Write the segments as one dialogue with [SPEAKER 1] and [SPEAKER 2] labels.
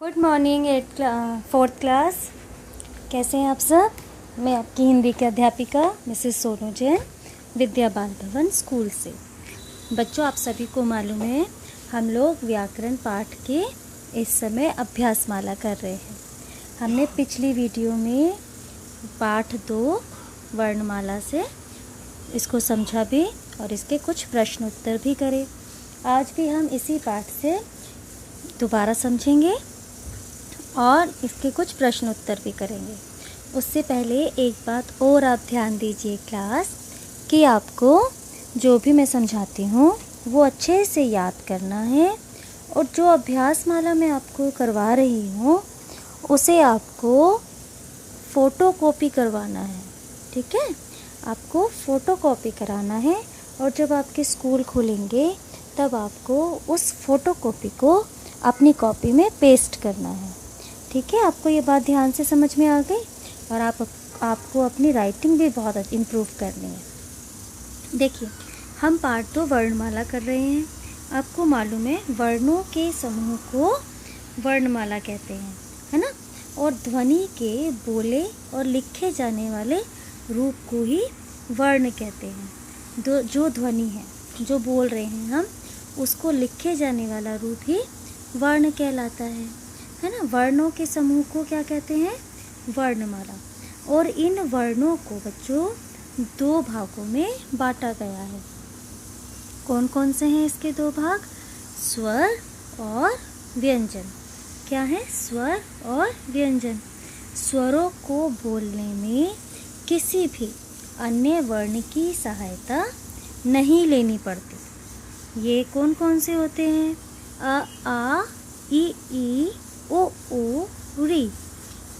[SPEAKER 1] Good morning fourth class. कैसे हैं आप सब? मैं आपकी हिंदी की अध्यापिका मिसेस सोनू जैन, विद्या बाल भवन स्कूल से। बच्चों, आप सभी को मालूम है हम लोग व्याकरण पाठ के इस समय अभ्यास माला कर रहे हैं। हमने पिछली वीडियो में पाठ 2 वर्णमाला से इसको समझा भी और इसके कुछ प्रश्न उत्तर भी करे। आज भी हम इसी पाठ से दोबारा समझेंगे और इसके कुछ प्रश्न उत्तर भी करेंगे। उससे पहले एक बात और आप ध्यान दीजिए क्लास, कि आपको जो भी मैं समझाती हूँ वो अच्छे से याद करना है और जो अभ्यास माला मैं आपको करवा रही हूँ उसे आपको फ़ोटोकॉपी करवाना है। ठीक है, आपको फ़ोटोकॉपी कराना है और जब आपके स्कूल खुलेंगे तब आपको उस फ़ोटोकॉपी को अपनी कॉपी में पेस्ट करना है। ठीक है, आपको ये बात ध्यान से समझ में आ गई और आपको अपनी राइटिंग भी बहुत इम्प्रूव करनी है। देखिए, हम पाठ 2 वर्णमाला कर रहे हैं। आपको मालूम है वर्णों के समूह को वर्णमाला कहते हैं, है ना। और ध्वनि के बोले और लिखे जाने वाले रूप को ही वर्ण कहते हैं। जो ध्वनि है, जो बोल रहे हैं हम, उसको लिखे जाने वाला रूप ही वर्ण कहलाता है ना। वर्णों के समूह को क्या कहते हैं? वर्णमाला। और इन वर्णों को बच्चों 2 भागों में बांटा गया है। कौन कौन से हैं इसके 2 भाग? स्वर और व्यंजन। क्या है? स्वर और व्यंजन। स्वरों को बोलने में किसी भी अन्य वर्ण की सहायता नहीं लेनी पड़ती। ये कौन कौन से होते हैं? अ, आ, ई, ओ, री,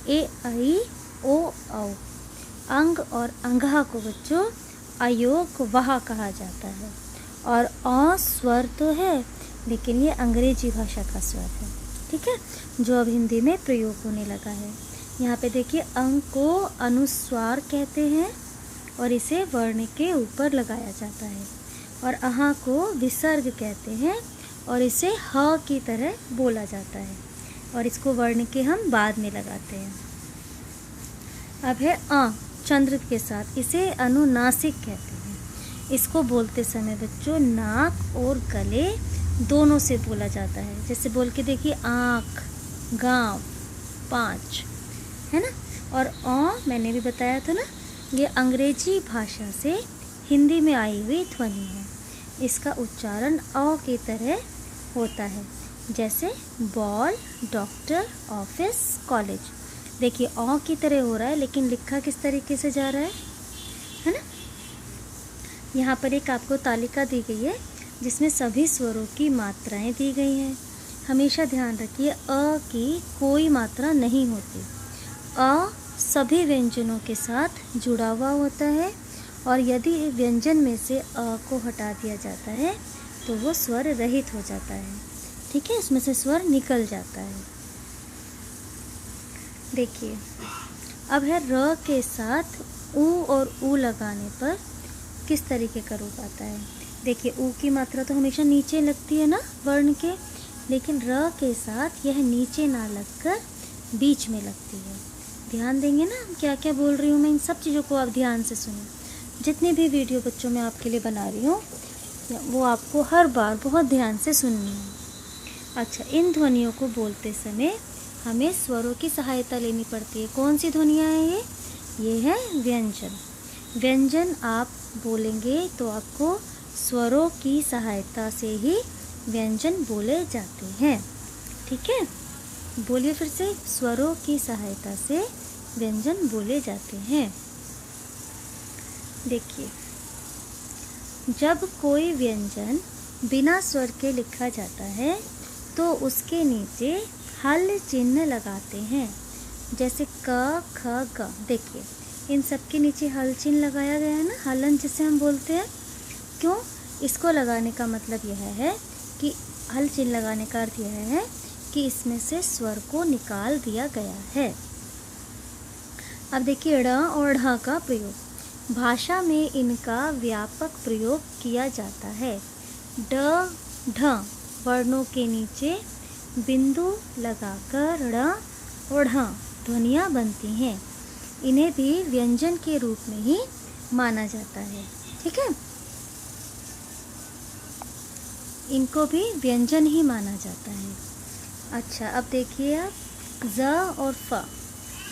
[SPEAKER 1] ए, ऐ, ओ, औ। अंग और अंगहा को बच्चों अयोग वहा कहा जाता है। और अ स्वर तो है, लेकिन ये अंग्रेजी भाषा का स्वर है। ठीक है, जो अब हिंदी में प्रयोग होने लगा है। यहाँ पे देखिए, अंग को अनुस्वार कहते हैं और इसे वर्ण के ऊपर लगाया जाता है। और अहा को विसर्ग कहते हैं और इसे ह की तरह बोला जाता है और इसको वर्ण के हम बाद में लगाते हैं। अब है अ, चंद्र के साथ, इसे अनुनासिक कहते हैं। इसको बोलते समय बच्चों नाक और गले दोनों से बोला जाता है। जैसे बोल के देखिए, आँख, गाँव, 5, है ना। और अ मैंने भी बताया था ना, ये अंग्रेजी भाषा से हिंदी में आई हुई ध्वनि है। इसका उच्चारण अ की तरह होता है, जैसे बॉल, डॉक्टर, ऑफिस, कॉलेज। देखिए, अ की तरह हो रहा है लेकिन लिखा किस तरीके से जा रहा है ना। यहाँ पर एक आपको तालिका दी गई है जिसमें सभी स्वरों की मात्राएं दी गई हैं। हमेशा ध्यान रखिए, अ की कोई मात्रा नहीं होती। अ सभी व्यंजनों के साथ जुड़ा हुआ होता है और यदि व्यंजन में से अ को हटा दिया जाता है तो वो स्वर रहित हो जाता है। ठीक है, इसमें से स्वर निकल जाता है। देखिए, अब है र के साथ ऊ और ऊ लगाने पर किस तरीके का रूप आता है। देखिए, ऊ की मात्रा तो हमेशा नीचे लगती है ना वर्ण के, लेकिन र के साथ यह नीचे ना लगकर बीच में लगती है। ध्यान देंगे ना क्या क्या बोल रही हूँ मैं, इन सब चीज़ों को आप ध्यान से सुनें। जितनी भी वीडियो बच्चों मैं आपके लिए बना रही हूँ वो आपको हर बार बहुत ध्यान से सुननी है। अच्छा, इन ध्वनियों को बोलते समय हमें स्वरों की सहायता लेनी पड़ती है। कौन सी ध्वनियाँ हैं ये है व्यंजन। व्यंजन आप बोलेंगे तो आपको स्वरों की सहायता से ही व्यंजन बोले जाते हैं। ठीक है, बोलिए फिर से, स्वरों की सहायता से व्यंजन बोले जाते हैं। देखिए, जब कोई व्यंजन बिना स्वर के लिखा जाता है तो उसके नीचे हल चिन्ह लगाते हैं, जैसे क, ख, ग। देखिए, इन सब के नीचे हल चिन्ह लगाया गया है ना, हलन जिसे हम बोलते हैं। क्यों? इसको लगाने का मतलब यह है कि हल चिन्ह लगाने का अर्थ यह है कि इसमें से स्वर को निकाल दिया गया है। अब देखिए, ड़ और ढ का प्रयोग। भाषा में इनका व्यापक प्रयोग किया जाता है। ड, ढ वर्णों के नीचे बिंदु लगाकर ड़ और ढ ध्वनियाँ बनती हैं। इन्हें भी व्यंजन के रूप में ही माना जाता है। ठीक है, इनको भी व्यंजन ही माना जाता है। अच्छा, अब देखिए आप ज और फ,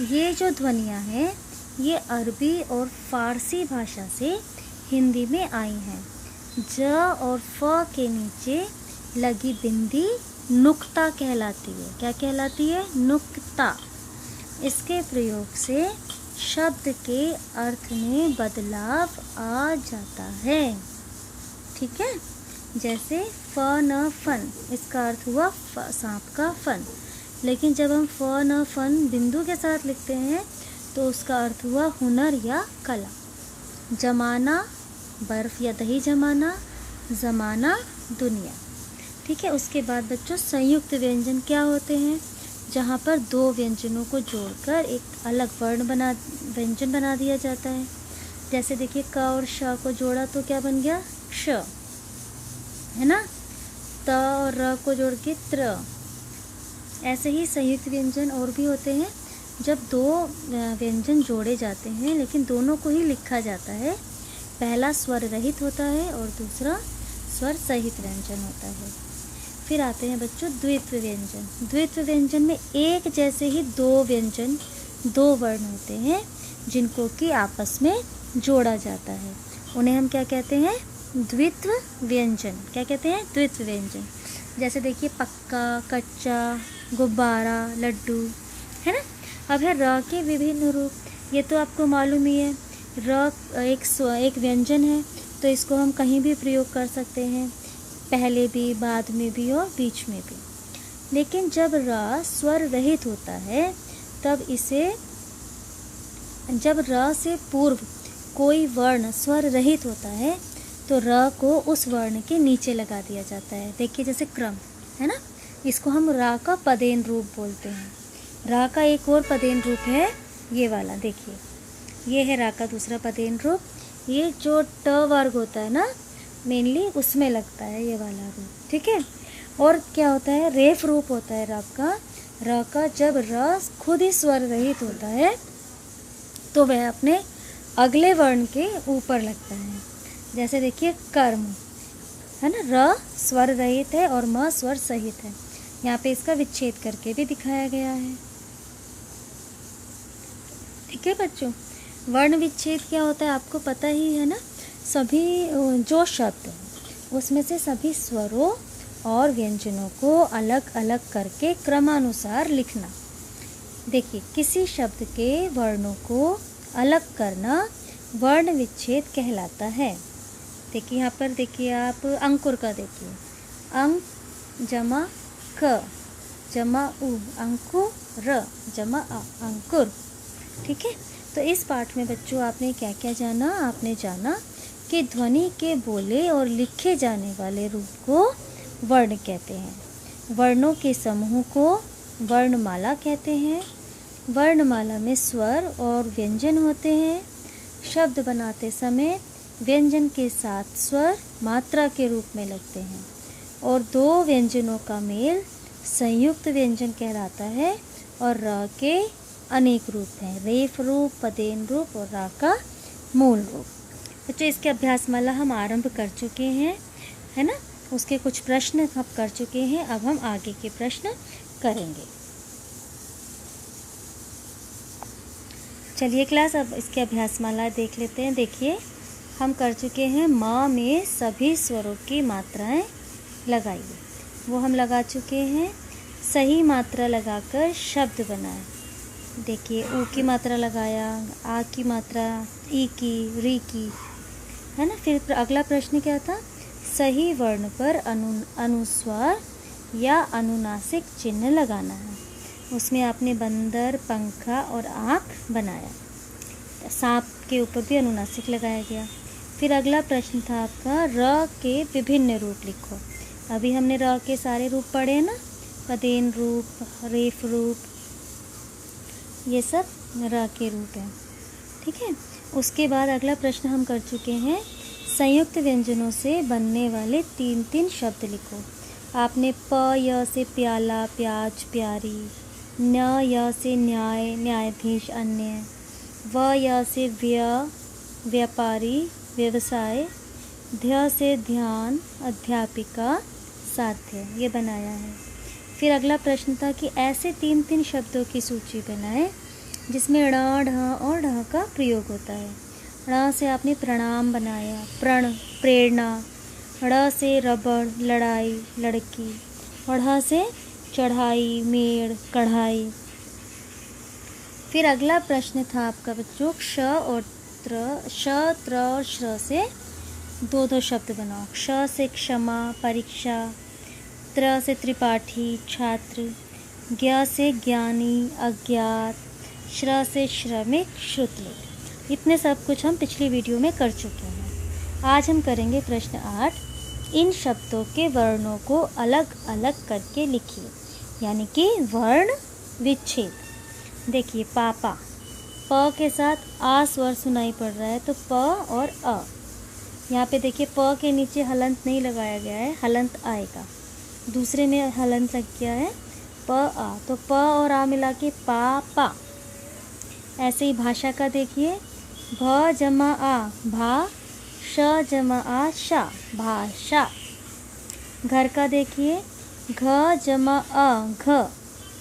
[SPEAKER 1] ये जो ध्वनियाँ हैं ये अरबी और फारसी भाषा से हिंदी में आई हैं। ज और फ के नीचे लगी बिंदी नुक्ता कहलाती है। क्या कहलाती है? नुक्ता। इसके प्रयोग से शब्द के अर्थ में बदलाव आ जाता है। ठीक है, जैसे फ न फन, इसका अर्थ हुआ सांप का फन, लेकिन जब हम फ न फन बिंदु के साथ लिखते हैं तो उसका अर्थ हुआ हुनर या कला। जमाना बर्फ या दही जमाना, जमाना दुनिया। ठीक है, उसके बाद बच्चों संयुक्त व्यंजन क्या होते हैं? जहाँ पर दो व्यंजनों को जोड़कर एक अलग व्यंजन बना दिया जाता है। जैसे देखिए क और श को जोड़ा तो क्या बन गया? श, है ना। त और र को जोड़ के त्र। ऐसे ही संयुक्त व्यंजन और भी होते हैं जब दो व्यंजन जोड़े जाते हैं लेकिन दोनों को ही लिखा जाता है। पहला स्वर रहित होता है और दूसरा स्वर सहित व्यंजन होता है। फिर आते हैं बच्चों द्वित्व व्यंजन। द्वित्व व्यंजन में एक जैसे ही दो व्यंजन, दो वर्ण होते हैं जिनको कि आपस में जोड़ा जाता है। उन्हें हम क्या कहते हैं? द्वित्व व्यंजन। क्या कहते हैं? द्वित्व व्यंजन। जैसे देखिए पक्का, कच्चा, गुब्बारा, लड्डू, है ना। अब है र के विभिन्न रूप। ये तो आपको मालूम ही है, र एक व्यंजन है तो इसको हम कहीं भी प्रयोग कर सकते हैं, पहले भी, बाद में भी और बीच में भी। लेकिन जब र स्वर रहित होता है तब इसे, जब र से पूर्व कोई वर्ण स्वर रहित होता है तो र को उस वर्ण के नीचे लगा दिया जाता है। देखिए जैसे क्रम, है ना, इसको हम रा का पदेन रूप बोलते हैं। रा का एक और पदेन रूप है ये वाला, देखिए ये है रा का दूसरा पदेन रूप। ये जो ट वर्ग होता है ना मेनली उसमें लगता है ये वाला रूप। ठीक है, और क्या होता है? रेफ रूप होता है र का। र का जब र खुद ही स्वर रहित होता है तो वह अपने अगले वर्ण के ऊपर लगता है। जैसे देखिए कर्म, है ना, र स्वर रहित है और म स्वर सहित है। यहाँ पे इसका विच्छेद करके भी दिखाया गया है। ठीक है बच्चों, वर्ण विच्छेद क्या होता है आपको पता ही है ना। सभी जो शब्द हैं उसमें से सभी स्वरों और व्यंजनों को अलग अलग करके क्रमानुसार लिखना। देखिए किसी शब्द के वर्णों को अलग करना वर्ण विच्छेद कहलाता है। देखिए यहाँ पर देखिए आप अंकुर का देखिए, अंक जमा क जमा उ, अंकुर जमा आ, अंकुर। ठीक है, तो इस पाठ में बच्चों आपने क्या क्या जाना? आपने जाना कि ध्वनि के बोले और लिखे जाने वाले रूप को वर्ण कहते हैं। वर्णों के समूह को वर्णमाला कहते हैं। वर्णमाला में स्वर और व्यंजन होते हैं। शब्द बनाते समय व्यंजन के साथ स्वर मात्रा के रूप में लगते हैं और दो व्यंजनों का मेल संयुक्त व्यंजन कहलाता है। और र के अनेक रूप हैं, रेफ रूप, पदेन रूप और रा का मूल रूप। बच्चों इसके अभ्यास माला हम आरंभ कर चुके हैं, है ना। उसके कुछ प्रश्न हम कर चुके हैं, अब हम आगे के प्रश्न करेंगे। चलिए क्लास, अब इसके अभ्यास माला देख लेते हैं। देखिए हम कर चुके हैं म में सभी स्वरों की मात्राएं लगाइए, वो हम लगा चुके हैं। सही मात्रा लगाकर शब्द बनाए। देखिए ऊ की मात्रा लगाया, आ की मात्रा, ई की, री की, है ना। फिर अगला प्रश्न क्या था? सही वर्ण पर अनुस्वार या अनुनासिक चिन्ह लगाना है। उसमें आपने बंदर, पंखा और आँख बनाया। सांप के ऊपर भी अनुनासिक लगाया गया। फिर अगला प्रश्न था आपका र के विभिन्न रूप लिखो। अभी हमने र के सारे रूप पढ़े हैं ना, पदेन रूप, रेफ रूप, ये सब र के रूप हैं। ठीक है, उसके बाद अगला प्रश्न हम कर चुके हैं संयुक्त व्यंजनों से बनने वाले 3-3 शब्द लिखो। आपने प य से प्याला प्याज प्यारी, न य से न्याय न्यायाधीश अन्य, व य से व्यापारी व्यवसाय, ध्य से ध्यान अध्यापिका साध्य। ये बनाया है। फिर अगला प्रश्न था कि ऐसे 3-3 शब्दों की सूची बनाएं जिसमें ण ढ और ढ का प्रयोग होता है। ण से आपने प्रणाम बनाया, प्रण प्रेरणा, ड़ से रबड़ लड़ाई लड़की, और ढ से चढ़ाई मेड़ कढ़ाई। फिर अगला प्रश्न था आपका बच्चों क्ष और त्र, श त्र और श्र से 2-2 शब्द बनाओ। क्ष से क्षमा परीक्षा, त्र से त्रिपाठी छात्र, ज्ञ से ज्ञानी अज्ञात, श्र से श्रमिक श्रुतलेख। इतने सब कुछ हम पिछली वीडियो में कर चुके हैं। आज हम करेंगे प्रश्न 8। इन शब्दों के वर्णों को अलग अलग करके लिखिए, यानी कि वर्ण विच्छेद। देखिए पापा, प के साथ आ स्वर सुनाई पड़ रहा है तो प और अ। यहाँ पे देखिए प के नीचे हलंत नहीं लगाया गया है, हलंत आएगा। दूसरे में हलंत लग गया है प आ, तो प और आ मिला के पापा। ऐसे ही भाषा का देखिए, भ जमा आ भा, श जमा आ शा भाषा। घर का देखिए, घ जमा अ घ,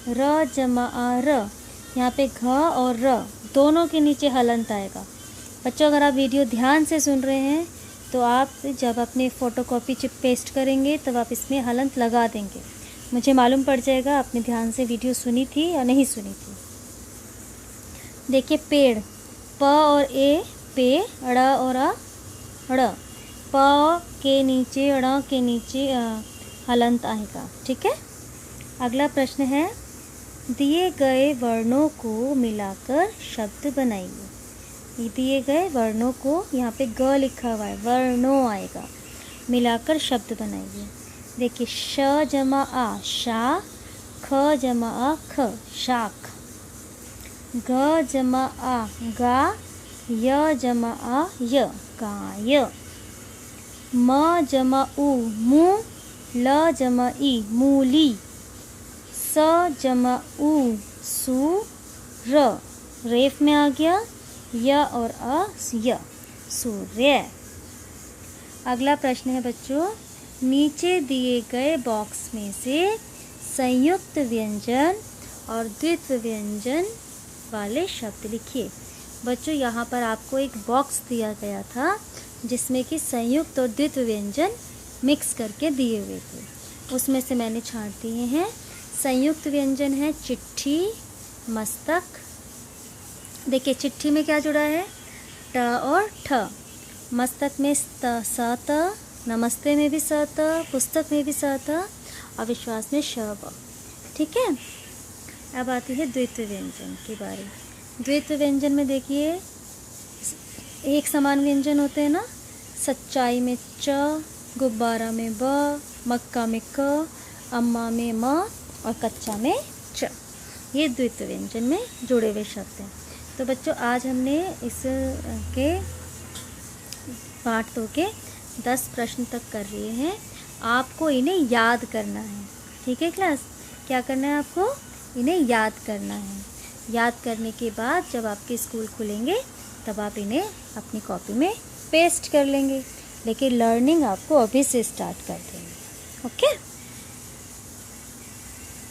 [SPEAKER 1] र जमा आ र। यहाँ पे घ और र दोनों के नीचे हलंत आएगा। बच्चों अगर आप वीडियो ध्यान से सुन रहे हैं तो आप जब अपने फ़ोटोकॉपी चिप पेस्ट करेंगे तब आप इसमें हलंत लगा देंगे। मुझे मालूम पड़ जाएगा आपने ध्यान से वीडियो सुनी थी या नहीं सुनी थी। देखिए पेड़, प और ए पे, ड़ और अ ड़, प के नीचे ड़ के नीचे हलंत आएगा। ठीक है। अगला प्रश्न है, दिए गए वर्णों को मिलाकर शब्द बनाइए। दिए गए वर्णों को, यहाँ पे ग लिखा हुआ है, वर्णों आएगा, मिलाकर शब्द बनाइए। देखिए श जमा आ शा, ख जमा आ ख शाख, ग जमा आ गा, य जमा आ य गाय, म जमा उ मु, ल जमा ई मूली, स जमा उ सु र, रेफ में आ गया य और अ य सूर्य। अगला प्रश्न है बच्चों, नीचे दिए गए बॉक्स में से संयुक्त व्यंजन और द्वित्व व्यंजन वाले शब्द लिखिए। बच्चों यहाँ पर आपको एक बॉक्स दिया गया था जिसमें कि संयुक्त और द्वित्व व्यंजन मिक्स करके दिए हुए थे। उसमें से मैंने छांट दिए हैं। संयुक्त व्यंजन है चिट्ठी मस्तक। देखिए चिट्ठी में क्या जुड़ा है, ट और ठ। मस्तक में स त, नमस्ते में भी स त, पुस्तक में भी स त, और विश्वास में श व। ठीक है। अब आती है द्वित्व व्यंजन की बारी। द्वित्व व्यंजन में देखिए एक समान व्यंजन होते हैं ना, सच्चाई में च, गुब्बारा में ब, मक्का में क, अम्मा में म और कच्चा में च। ये द्वित्व व्यंजन में जुड़े हुए शब्द हैं। तो बच्चों आज हमने इस के पाठ 2 के 10 प्रश्न तक कर लिए हैं। आपको इन्हें याद करना है। ठीक है क्लास, क्या करना है आपको, इन्हें याद करना है। याद करने के बाद जब आपके स्कूल खुलेंगे तब आप इन्हें अपनी कॉपी में पेस्ट कर लेंगे, लेकिन लर्निंग आपको अभी से स्टार्ट कर देंगे। ओके।